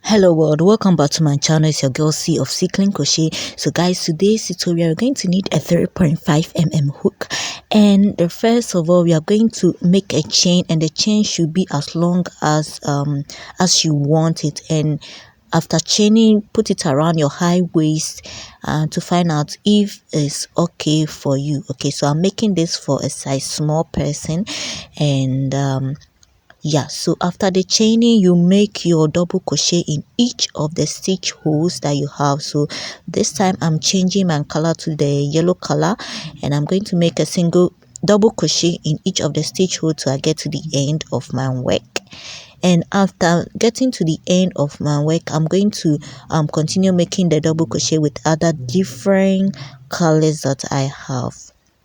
Hello world, welcome back to my channel. It's your girl C of Cycling Crochet. So guys, today's tutorial we're going to need a 3.5mm hook, and first of all we are going to make a chain, and the chain should be as long as you want it. And after chaining, put it around your high waist to find out if it's okay for you. Okay, so I'm making this for a size small person, and yeah, so after the chaining, you make your double crochet in each of the stitch holes that you have. So this time I'm changing my color to the yellow color, and I'm going to make a single double crochet in each of the stitch holes till I get to the end of my work. And after getting to the end of my work, I'm going to continue making the double crochet with other different colors that I have.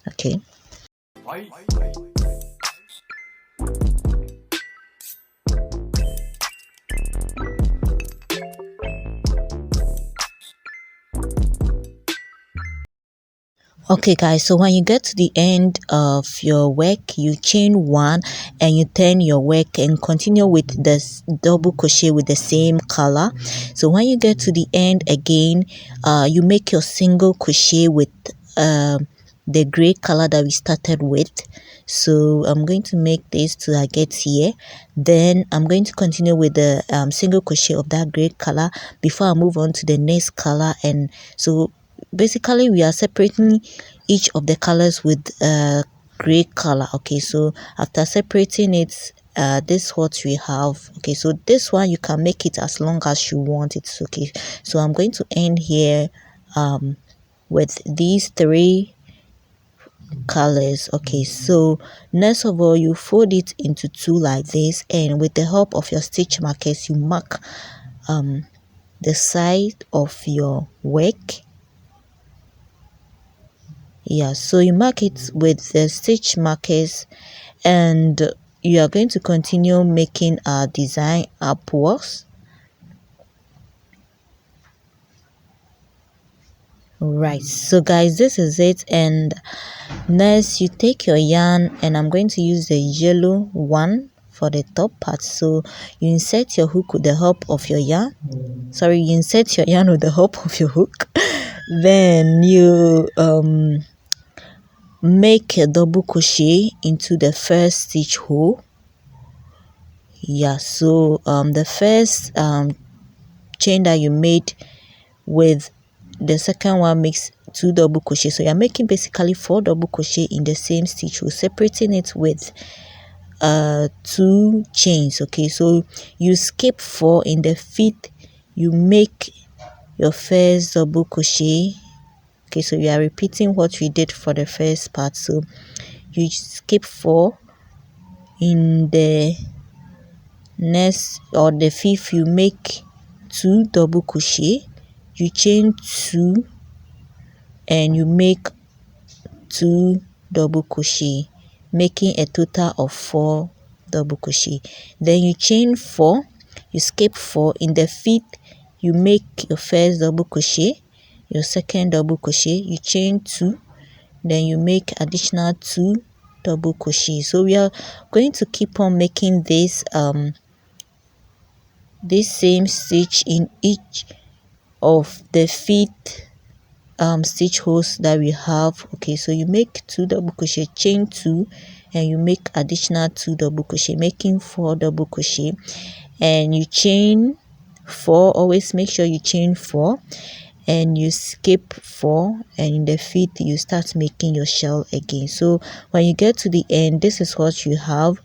Okay. Okay guys, so when you get to the end of your work, you chain one and you turn your work and continue with this double crochet with the same color. So when you get to the end again, you make your single crochet with the gray color that we started with. So I'm going to make this till I get here. Then I'm going to continue with the single crochet of that gray color before I move on to the next color. And so basically we are separating each of the colors with gray color. Okay, so after separating it, this is what we have. Okay, so this one you can make it as long as you want it. Okay, so I'm going to end here with these three colors. Okay, so next of all you fold it into two like this, and with the help of your stitch markers you mark the side of your work. Yeah, so you mark it with the stitch markers, and you are going to continue making our design upwards. Right, so guys, this is it. And next you take your yarn, and I'm going to use the yellow one for the top part. So you insert your hook with the help of your yarn. Sorry, you insert your yarn with the help of your hook. Then you make a double crochet into the first stitch hole. Yeah, so the first chain that you made with the second one makes 2 double crochet, so you're making basically 4 double crochet in the same stitch hole, separating it with 2 chains. Okay, so you skip 4 in the 5th, you make your first double crochet. Okay, so you are repeating what we did for the first part. So you skip 4 in the next, or the 5th, you make 2 double crochet, you chain 2 and you make 2 double crochet, making a total of 4 double crochet. Then you chain 4, you skip 4 in the 5th, you make your first double crochet, your second double crochet, you chain 2, then you make additional 2 double crochet. So we are going to keep on making this same stitch in each of the 5th stitch holes that we have. Okay, so you make 2 double crochet, chain 2, and you make additional 2 double crochet, making 4 double crochet, and you chain 4. Always make sure you chain 4 and you skip 4, and in the 5th you start making your shell again. So when you get to the end, this is what you have.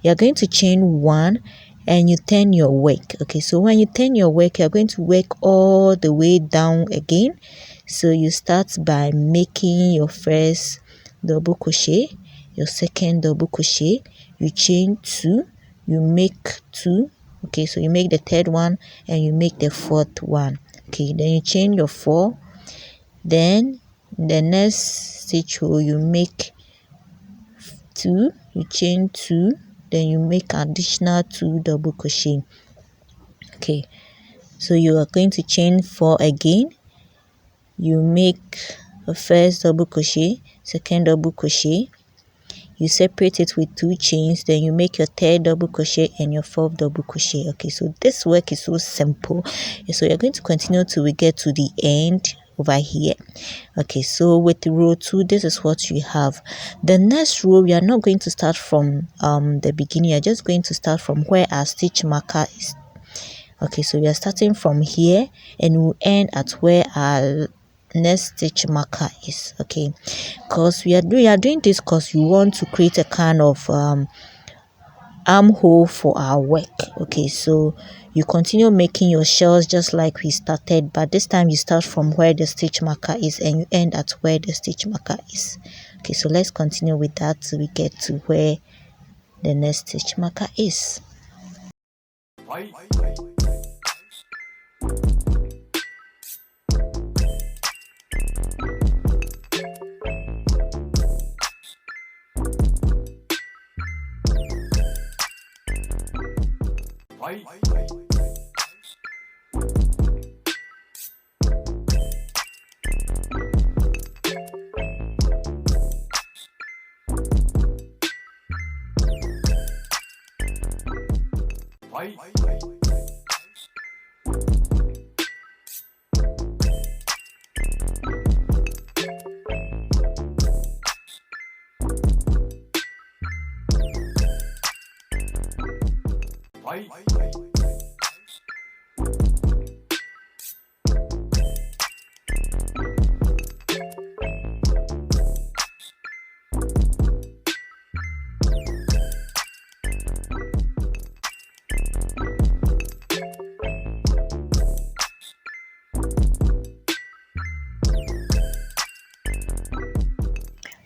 You're going to chain 1 and you turn your work. Okay, so when you turn your work, you're going to work all the way down again. So you start by making your first double crochet, your second double crochet, you chain 2, you make 2. Okay, so you make the 3rd one and you make the 4th one. Okay, then you chain your 4, then the next stitch hole you make 2, you chain 2, then you make additional 2 double crochet. Okay, so you are going to chain 4 again, you make a first double crochet, second double crochet, you separate it with 2 chains, then you make your 3rd double crochet and your 4th double crochet. Okay, so this work is so simple. So you're going to continue till we get to the end over here. Okay, so with row 2, this is what you have. The next row, we are not going to start from the beginning. You're just going to start from where our stitch marker is. Okay, so we are starting from here and we'll end at where our next stitch marker is. Okay, because we are doing this because you want to create a kind of armhole for our work. Okay, so you continue making your shells just like we started, but this time you start from where the stitch marker is and you end at where the stitch marker is. Okay, so let's continue with that till we get to where the next stitch marker is.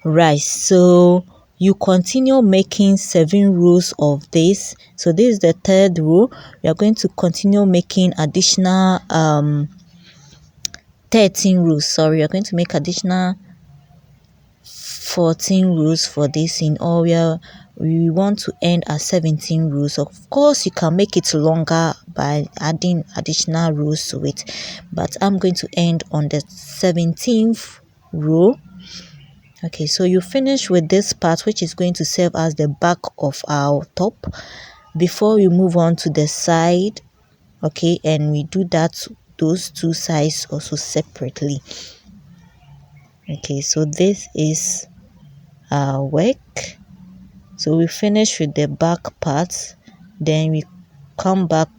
Right, so you continue making 7 rows of this. So this is the 3rd row. We are going to continue making additional 13 rows. Sorry, we are going to make additional 14 rows for this. In all, we want to end at 17 rows. Of course, you can make it longer by adding additional rows to it, but I'm going to end on the 17th row. Okay, so you finish with this part, which is going to serve as the back of our top, before we move on to the side. Okay, and we do those 2 sides also separately. Okay, so this is our work. So we finish with the back part, then we come back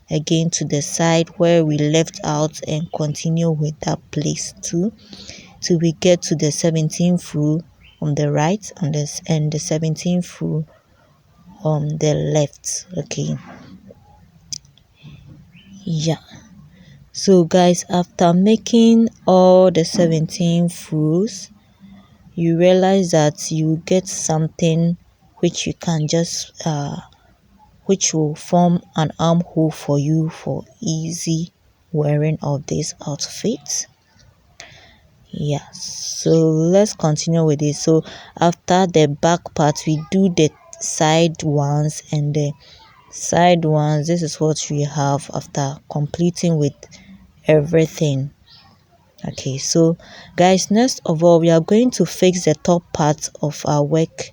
again to the side where we left out and continue with that place too, till we get to the 17th row on the right and the 17th row on the left. Okay, yeah. So guys, after making all the 17 rows, you realize that you get something which you can just which will form an armhole for you for easy wearing of this outfit. Yeah, so let's continue with it. So after the back part, we do the side ones, and the side ones, this is what we have after completing with everything. Okay, so guys, next of all, we are going to fix the top part of our work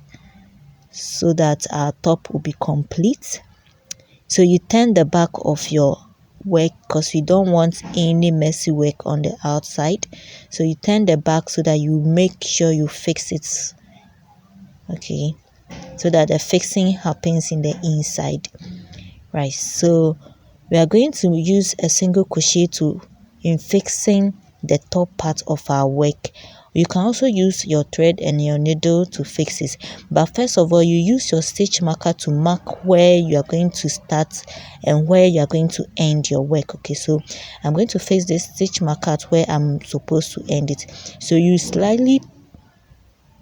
so that our top will be complete. So you turn the back of your work because we don't want any messy work on the outside. So you turn the back so that you make sure you fix it. Okay, so that the fixing happens in the inside. Right, so we are going to use a single crochet in fixing the top part of our work. You can also use your thread and your needle to fix it, but first of all, you use your stitch marker to mark where you are going to start and where you are going to end your work. Okay, so I'm going to fix this stitch marker at where I'm supposed to end it. So you slightly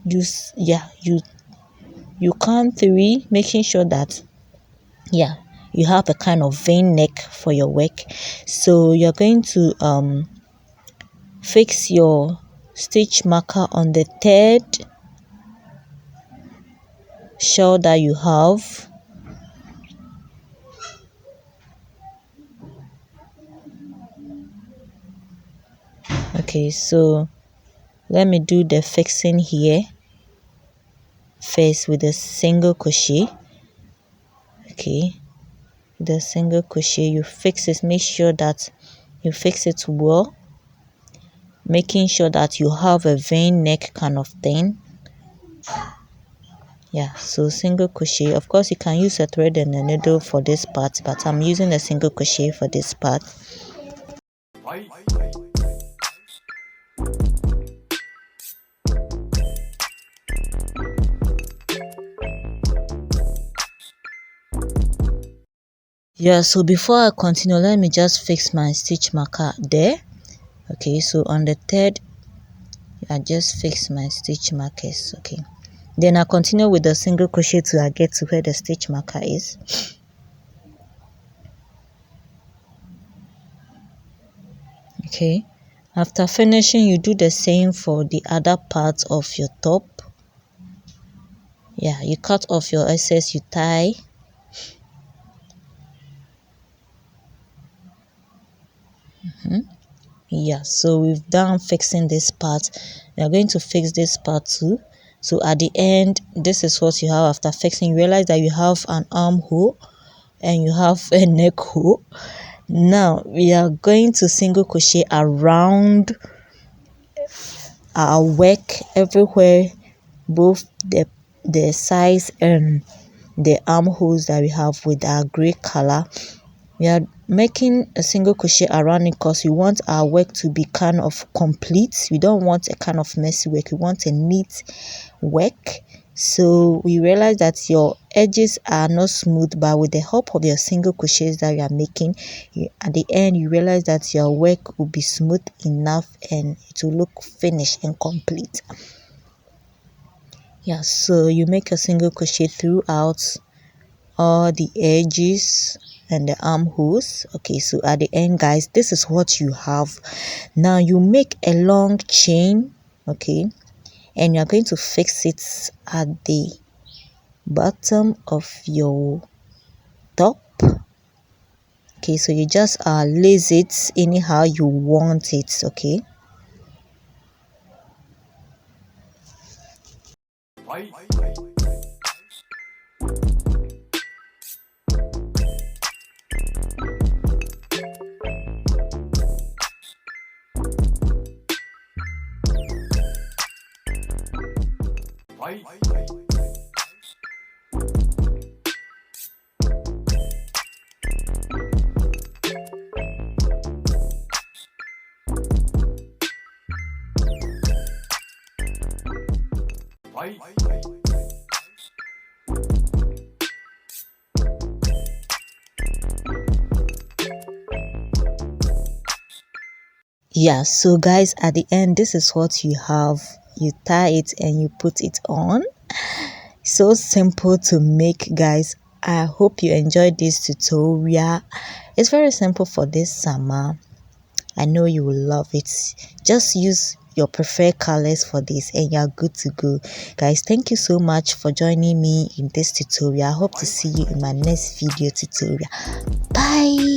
use, you count 3, making sure that you have a kind of vein neck for your work. So you're going to fix your stitch marker on the 3rd shell that you have. Okay, so let me do the fixing here. first with a single crochet. Okay, with a single crochet you fix it. Make sure that you fix it well, making sure that you have a V neck kind of thing. Yeah, so single crochet. Of course you can use a thread and a needle for this part, but I'm using a single crochet for this part. Yeah, so before I continue, let me just fix my stitch marker there. Okay, so on the third I just fix my stitch markers. Okay, then I continue with the single crochet till I get to where the stitch marker is. Okay, after finishing you do the same for the other parts of your top. Yeah, you cut off your excess, you tie. Yeah, so we've done fixing this part. We are going to fix this part too. So at the end, this is what you have after fixing. You realize that you have an armhole and you have a neck hole. Now we are going to single crochet around our work everywhere, both the sides and the armholes that we have with our gray color. We are making a single crochet around it because we want our work to be kind of complete. We don't want a kind of messy work. We want a neat work. So we realize that your edges are not smooth, but with the help of your single crochets that you are making, at the end you realize that your work will be smooth enough and it will look finished and complete. Yeah, so you make a single crochet throughout all the edges and the armholes. Okay, so at the end guys, this is what you have. Now you make a long chain, okay, and you're going to fix it at the bottom of your top. Okay, so you just lace it anyhow you want it. Okay, yeah, so guys, at the end this is what you have. You tie it and you put it on. So simple to make, guys. I hope you enjoyed this tutorial. It's very simple for this summer. I know you will love it. Just use your preferred colors for this and you're good to go. Guys, thank you so much for joining me in this tutorial. I hope to see you in my next video tutorial. Bye.